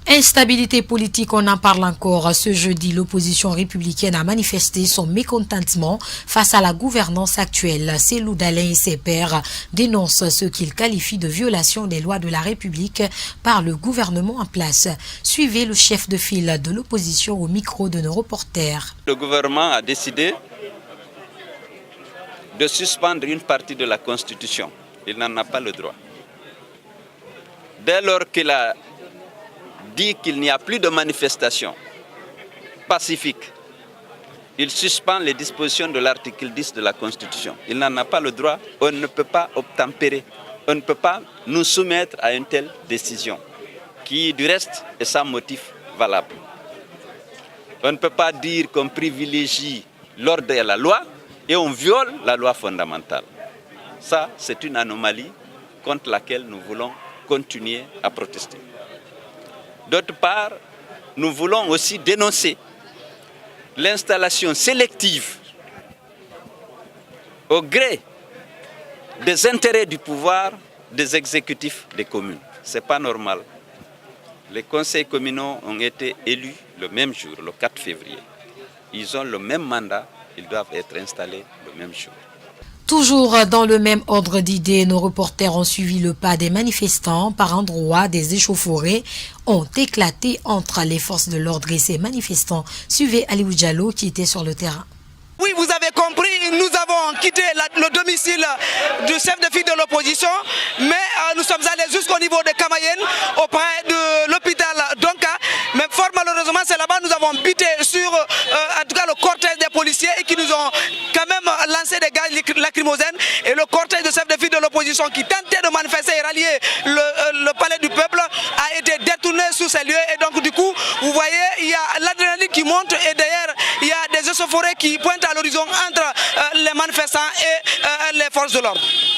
Instabilité politique, on en parle encore. Ce jeudi, l'opposition républicaine a manifesté son mécontentement face à la gouvernance actuelle. Cellou Dalein et ses pairs dénoncent ce qu'ils qualifient de violation des lois de la République par le gouvernement en place. Suivez le chef de file de l'opposition au micro de nos reporters. Le gouvernement a décidé de suspendre une partie de la Constitution. Il n'en a pas le droit. Dès lors qu'il a dit qu'il n'y a plus de manifestation pacifique, il suspend les dispositions de l'article 10 de la Constitution. Il n'en a pas le droit. On ne peut pas obtempérer. On ne peut pas nous soumettre à une telle décision qui, du reste, est sans motif valable. On ne peut pas dire qu'on privilégie l'ordre et la loi et on viole la loi fondamentale. Ça, c'est une anomalie contre laquelle nous voulons continuer à protester. D'autre part, nous voulons aussi dénoncer l'installation sélective au gré des intérêts du pouvoir des exécutifs des communes. Ce n'est pas normal. Les conseils communaux ont été élus le même jour, le 4 février. Ils ont le même mandat, ils doivent être installés le même jour. Toujours dans le même ordre d'idées, nos reporters ont suivi le pas des manifestants. Par endroits, des échauffourées ont éclaté entre les forces de l'ordre et ces manifestants. Suivez Aliou Diallo qui était sur le terrain. Oui, vous avez compris, nous avons quitté le domicile du chef de file de l'opposition, mais nous sommes allés jusqu'au niveau de Kamayenne, auprès de l'hôpital Donka. Mais fort malheureusement, c'est là-bas nous avons buté sur, en tout cas, le cortège des policiers et qui nous ont quand même lancé des gaz lacrymogènes. Et le cortège de chef de file de l'opposition qui tentait de manifester et rallier le palais du peuple a été détourné sous ces lieux. Et donc, du coup, vous voyez, il y a l'adrénaline qui monte et derrière, il y a des échauffourées qui pointent à l'horizon entre les manifestants et les forces de l'ordre.